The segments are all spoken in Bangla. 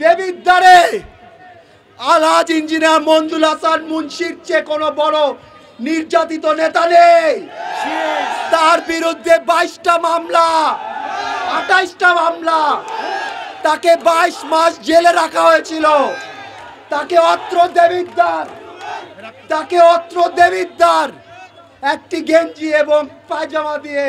দেবিদ্বারে আলহাজ ইঞ্জিনিয়ার মঞ্জুল হাসান মুন্সির চেয়ে কোনো বড় নির্যাতিত নেতা নেই। তার বিরুদ্ধে 22টা মামলা, 28টা মামলা, তাকে 22 মাস জেলে রাখা হয়েছিল। তাকে অত্র দেবিদ্বার একটি গেঞ্জি এবং পায়জামা দিয়ে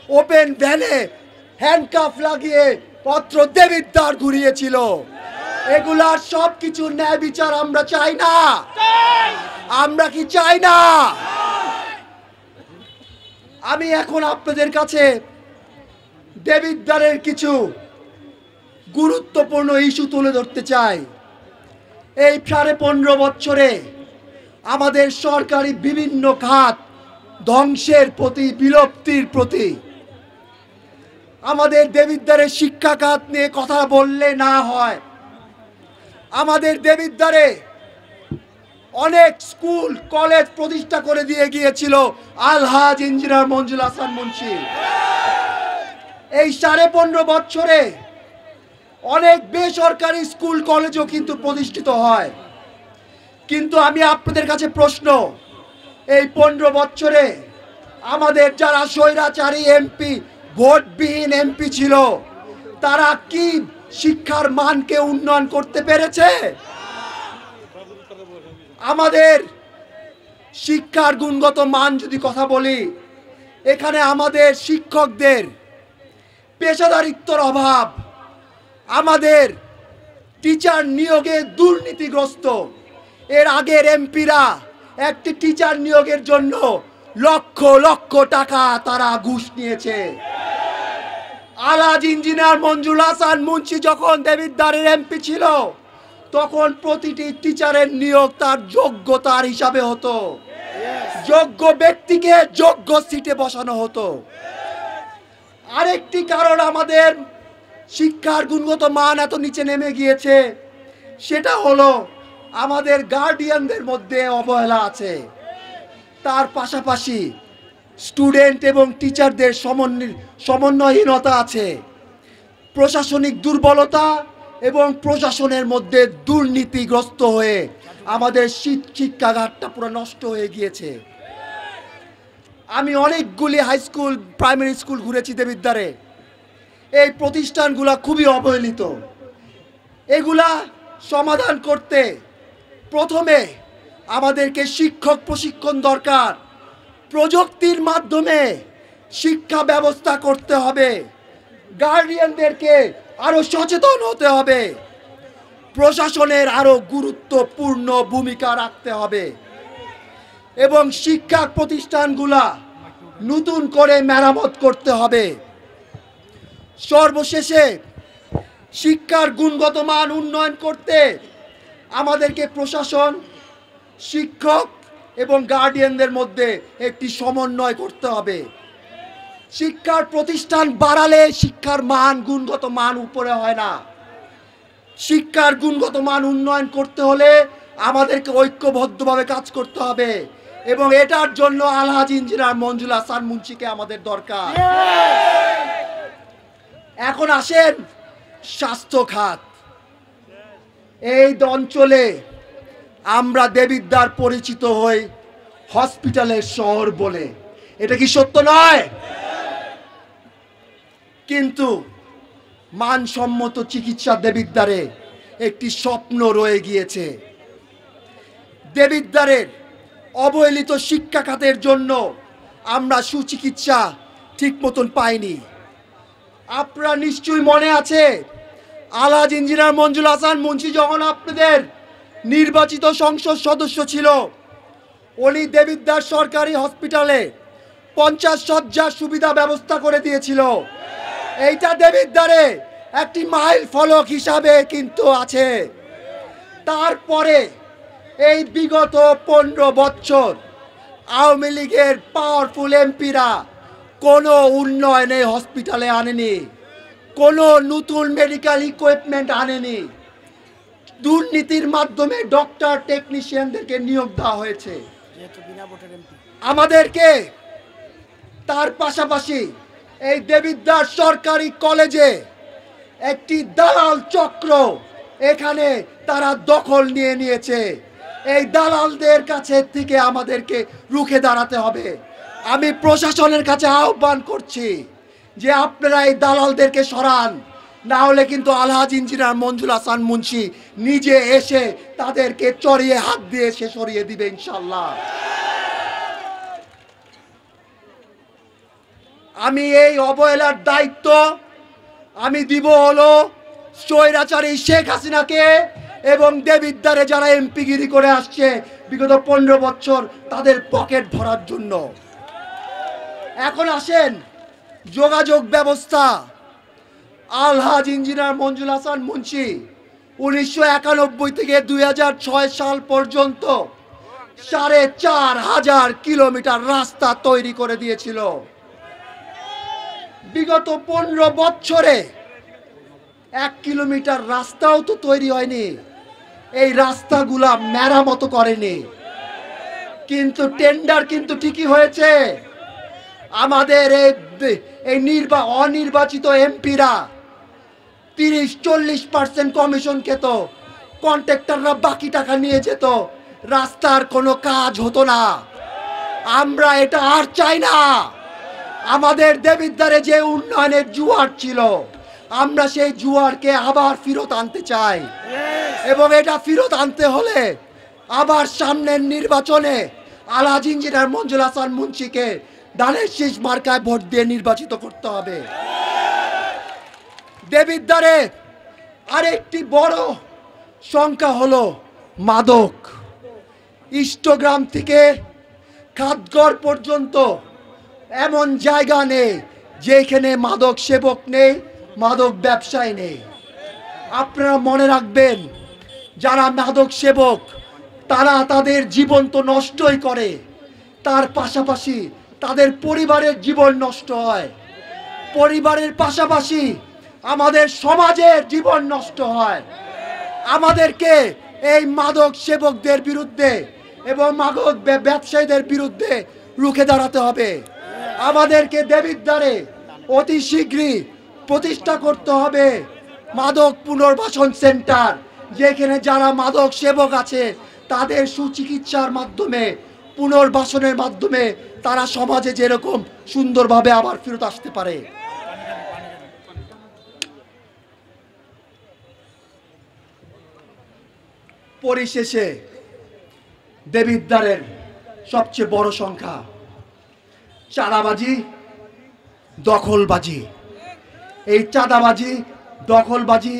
ওপেন ভ্যানে হ্যান্ডকাফ লাগিয়ে অত্র দেবিদ্বার ঘুরিয়েছিল। এগুলার সবকিছু ন্যায় বিচার আমরা চাই না। আমরা কি চাই না? আমি এখন আপনাদের কাছে দেবিদ্বারের কিছু গুরুত্বপূর্ণ ইস্যু তুলে ধরতে চাই। এই 15.5 বছরে আমাদের সরকারি বিভিন্ন খাত ধ্বংসের প্রতি, বিলুপ্তির প্রতি। আমাদের দেবিদ্বারের শিক্ষা খাত নিয়ে কথা বললে না হয়। আমাদের দেবিদ্বারে অনেক স্কুল কলেজ প্রতিষ্ঠা করে দিয়ে গিয়েছিল আলহাজ ইঞ্জিনিয়ার মঞ্জুল হাসান মুন্সি। এই 15.5 বছরে অনেক বেসরকারি স্কুল কলেজও কিন্তু প্রতিষ্ঠিত হয়। কিন্তু আমি আপনাদের কাছে প্রশ্ন, এই 15 বছরে আমাদের যারা স্বৈরাচারী এমপি, ভোটবিহীন এমপি ছিল, তারা কি শিক্ষার মানকে উন্নয়ন করতে পেরেছে? আমাদের শিক্ষার গুণগত মান যদি কথা বলি, এখানে আমাদের শিক্ষকদের পেশাদারিত্বর অভাব, আমাদের টিচার নিয়োগে দুর্নীতিগ্রস্ত। এর আগের এমপিরা একটি টিচার নিয়োগের জন্য লক্ষ লক্ষ টাকা তারা ঘুষ নিয়েছে। আলহাজ ইঞ্জিনিয়ার মঞ্জুল হাসান মুন্সি যখন দেবিদ্বারের এমপি ছিল, তখন প্রতিটি টিচারের নিয়োগ তার যোগ্যতার হিসাবে হতো। যোগ্য ব্যক্তিকে যোগ্য সিটে বসানো হতো। আরেকটি কারণ আমাদের শিক্ষার গুণগত মান এত নিচে নেমে গিয়েছে, সেটা হলো আমাদের গার্ডিয়ানদের মধ্যে অবহেলা আছে। তার পাশাপাশি স্টুডেন্ট এবং টিচারদের সমন্বয়হীনতা আছে। প্রশাসনিক দুর্বলতা এবং প্রশাসনের মধ্যে দুর্নীতিগ্রস্ত হয়ে আমাদের শিক্ষাঘাটটা পুরো নষ্ট হয়ে গিয়েছে। আমি অনেকগুলি হাই স্কুল, প্রাইমারি স্কুল ঘুরেছি দেবিদ্বারে। এই প্রতিষ্ঠানগুলো খুবই অবহেলিত। এগুলা সমাধান করতে প্রথমে আমাদেরকে শিক্ষক প্রশিক্ষণ দরকার। প্রযুক্তির মাধ্যমে শিক্ষা ব্যবস্থা করতে হবে। গার্ডিয়ানদেরকে আরো সচেতন হতে হবে। প্রশাসনের আরো গুরুত্বপূর্ণ ভূমিকা রাখতে হবে এবং শিক্ষা প্রতিষ্ঠানগুলা নতুন করে মেরামত করতে হবে। সর্বশেষে শিক্ষার গুণগত মান উন্নয়ন করতে আমাদেরকে প্রশাসন, শিক্ষক এবং গার্ডিয়ানদের মধ্যে একটি সমন্বয় করতে হবে। শিক্ষার প্রতিষ্ঠান বাড়ালে শিক্ষার মান, গুণগত মান উপরে হয় না। শিক্ষার গুণগত মান উন্নয়ন করতে হলে আমাদেরকে ঐক্যবদ্ধভাবে কাজ করতে হবে এবং এটার জন্য আলহাজ ইঞ্জিনিয়ার মঞ্জুল হাসান মুন্সিকে আমাদের দরকার। এখন আসেন স্বাস্থ্য খাত। এই অঞ্চলে আমরা দেবিদ্বার পরিচিত হই হসপিটালের শহর বলে। এটা কি সত্য নয়? কিন্তু মানসম্মত চিকিৎসা দেবিদ্বারে একটি স্বপ্ন রয়ে গিয়েছে। দেবিদ্বারের অবহেলিত শিক্ষা খাতের জন্য আমরা সুচিকিৎসা ঠিক মতন পাইনি। আপনারা নিশ্চয়ই মনে আছে, আলহাজ ইঞ্জিনিয়ার মঞ্জুল হাসান মুন্সি যখন আপনাদের নির্বাচিত সংসদ সদস্য ছিল, উনি দেবিদ্বার সরকারি হসপিটালে 50 শয্যার সুবিধা ব্যবস্থা করে দিয়েছিল। এইটা দেবিদ্বারে একটি মাইল ফলক হিসাবে কিন্তু আছে। তারপরে এই বিগত 15 বছর আওয়ামী লীগের পাওয়ারফুল এমপিরা কোনো উন্নয়ন এই হসপিটালে আনেনি, কোনো নতুন মেডিকেল ইকুইপমেন্ট আনেনি। দুর্নীতির মাধ্যমে ডক্টর, টেকনিশিয়ানদেরকে নিয়োগ দেওয়া হয়েছে আমাদেরকে। তার পাশাপাশি এই দেবিদ্বার সরকারি কলেজে একটি দালাল চক্র এখানে তারা দখল নিয়ে নিয়েছে। এই দালালদের কাছে থেকে আমাদেরকে রুখে দাঁড়াতে হবে। আমি প্রশাসনের কাছে আহ্বান করছি যে আপনারা এই দালালদেরকে সরান, না হলে কিন্তু আলহাজ ইঞ্জিনিয়ার মঞ্জুর হাসান মুন্সি নিজে এসে তাদেরকে চড়িয়ে হাত দিয়ে সে সরিয়ে দিবে ইনশাল্লাহ। আমি এই অবহেলার দায়িত্ব আমি দিব হলো স্বৈরাচারী শেখ হাসিনাকে এবং দেবিদ্বারে যারা এমপিগিরি করে আসছে বিগত 15 বছর তাদের পকেট ভরার জন্য। এখন আসেন যোগাযোগ ব্যবস্থা। আলহাজ ইঞ্জিনিয়ার মঞ্জুর হাসান মুন্সি 1991 থেকে 2006 সাল পর্যন্ত 4500 কিলোমিটার রাস্তা তৈরি করে দিয়েছিল। বিগত 15 বছরে 1 কিলোমিটার রাস্তাও তো তৈরি হয়নি। এই রাস্তাগুলা মেরামত করেনি, কিন্তু টেন্ডার কিন্তু ঠিকই হয়েছে। আমাদের এই অনির্বাচিত এমপিরা 30-40% কমিশন খেত, কন্ট্রাক্টররা বাকি টাকা নিয়ে যেত, রাস্তার কোনো কাজ হতো না। আমরা এটা আর চাই না। আমাদের দেবিদ্বারে যে উন্নয়নের জোয়ার ছিল, আমরা সেই জোয়ারকে আবার ফেরত আনতে চাই। এবং এটা ফেরত আনতে হলে আবার সামনের নির্বাচনে আলহাজ ইঞ্জিনিয়ার মঞ্জুর হাসান মুন্সিকে ধানের শীষ মার্কায় ভোট দিয়ে নির্বাচিত করতে হবে। দেবিদ্বারে আরেকটি বড় সংখ্যা হলো মাদক। ইষ্টগ্রাম থেকে খাদগড় পর্যন্ত এমন জায়গা নেই যেখানে মাদক সেবক নেই, মাদক ব্যবসায়ী নেই। আপনারা মনে রাখবেন, যারা মাদক সেবক তারা তাদের জীবন তো নষ্টই করে, তার পাশাপাশি তাদের পরিবারের জীবন নষ্ট হয়। পরিবারের পাশাপাশি আমাদের সমাজের জীবন নষ্ট হয়। আমাদেরকে এই মাদক সেবকদের বিরুদ্ধে এবং মাদক ব্যবসায়ীদের বিরুদ্ধে রুখে দাঁড়াতে হবে। আমাদেরকে দেবিদ্বারে অতি শীঘ্রই প্রতিষ্ঠা করতে হবে মাদক পুনর্বাসন সেন্টার, যেখানে যারা মাদক সেবক আছে তাদের সুচিকিৎসার মাধ্যমে, পুনর্বাসনের মাধ্যমে তারা সমাজে যেরকম সুন্দরভাবে আবার ফেরত আসতে পারে। পরিশেষে দেবিদ্বারের সবচেয়ে বড় সংখ্যা চাঁদাবাজি, দখলবাজি। এই চাঁদাবাজি, দখলবাজি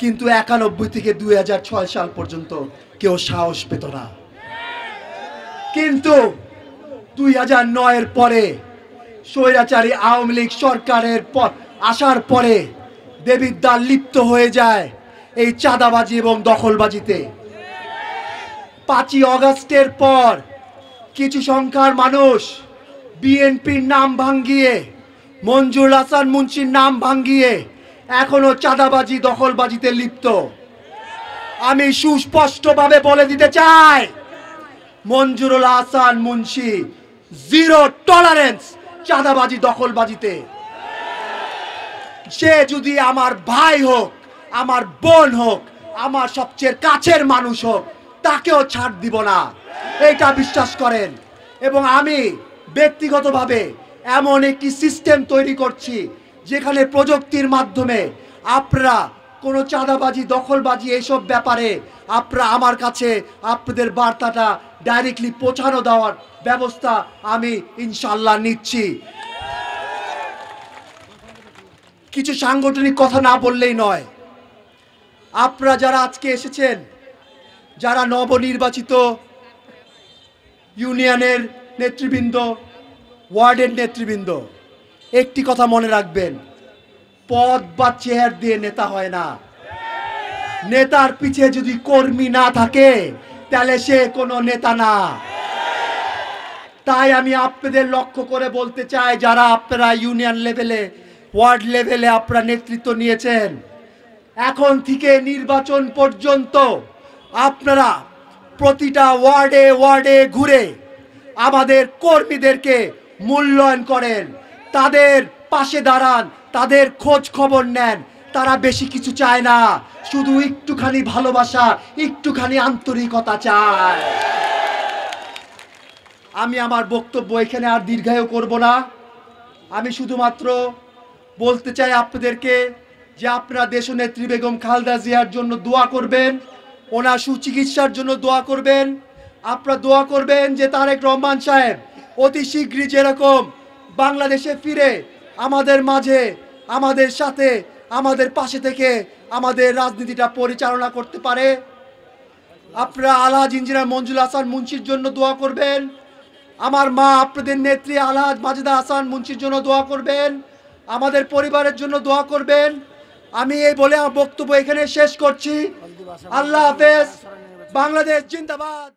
কিন্তু 91 থেকে 2006 সাল পর্যন্ত কেউ সাহস পেত না, কিন্তু 2009-এর পরে স্বৈরাচারী আওয়ামী লীগ সরকারের আসার পরে দেবিদ্বার লিপ্ত হয়ে যায় এই চাঁদাবাজি এবং দখলবাজিতে। 5ই আগস্টের পর কিছু সংখ্যার মানুষ বিএনপির নাম ভাঙ্গিয়ে, মঞ্জুর হাসান মুন্সির নাম ভাঙ্গিয়ে এখনো চাঁদাবাজি দখলবাজিতে লিপ্ত। আমি সুস্পষ্টভাবে বলে দিতে চাই, মঞ্জুরুল হাসান মুন্সি জিরো টলারেন্স চাঁদাবাজি দখলবাজিতে। সে যদি আমার ভাই হোক, আমার বোন হোক, আমার সবচেয়ে কাছের মানুষ হোক, তাকেও ছাড় দিব না, এটা বিশ্বাস করেন। এবং আমি ব্যক্তিগতভাবে এমন একটি সিস্টেম তৈরি করছি যেখানে প্রযুক্তির মাধ্যমে আপনারা কোনো চাঁদাবাজি, দখলবাজি এইসব ব্যাপারে আপনারা আমার কাছে আপনাদের বার্তাটা ডাইরেক্টলি পৌঁছানো দেওয়ার ব্যবস্থা আমি ইনশাল্লাহ নিচ্ছি। কিছু সাংগঠনিক কথা না বললেই নয়। আপনারা যারা আজকে এসেছেন, যারা নবনির্বাচিত ইউনিয়নের নেতৃবৃন্দ, ওয়ার্ডের নেতৃবৃন্দ, একটি কথা মনে রাখবেন, পদ বা চেয়ার দিয়ে নেতা হয় না। নেতার পিছে যদি কর্মী না থাকে তাহলে সে কোনো নেতা না। তাই আমি আপনাদের লক্ষ্য করে বলতে চাই, যারা আপনারা ইউনিয়ন লেভেলে, ওয়ার্ড লেভেলে আপনারা নেতৃত্ব নিয়েছেন, এখন থেকে নির্বাচন পর্যন্ত আপনারা প্রতিটা ওয়ার্ডে ওয়ার্ডে ঘুরে আমাদের কর্মীদেরকে মূল্যায়ন করেন, তাদের পাশে দাঁড়ান, তাদের খোঁজ খবর নেন, তারা বেশি কিছু চায় না, শুধু একটুখানি ভালোবাসা, একটুখানি আন্তরিকতা চায়। আমি আমার বক্তব্য এখানে আর দীর্ঘায়ু করব না। আমি শুধুমাত্র বলতে চাই আপনাদেরকে যে আপনারা দেশনেত্রী বেগম খালেদা জিয়ার জন্য দোয়া করবেন, ওনার সুচিকিৎসার জন্য দোয়া করবেন। আপনারা দোয়া করবেন যে তারেক রহমান সাহেব অতি শীঘ্রই যেরকম বাংলাদেশে ফিরে আমাদের মাঝে, আমাদের সাথে, আমাদের পাশে থেকে আমাদের রাজনীতিটা পরিচালনা করতে পারে। আপনারা আলহাজ ইঞ্জিনিয়ার মঞ্জুল হাসান মুন্সির জন্য দোয়া করবেন। আমার মা আপনাদের নেত্রী আলহাজ মাজেদা হাসান মুন্সির জন্য দোয়া করবেন। আমাদের পরিবারের জন্য দোয়া করবেন। আমি এই বলে আমার বক্তব্য এখানে শেষ করছি। আল্লাহ হাফেজ। বাংলাদেশ জিন্দাবাদ।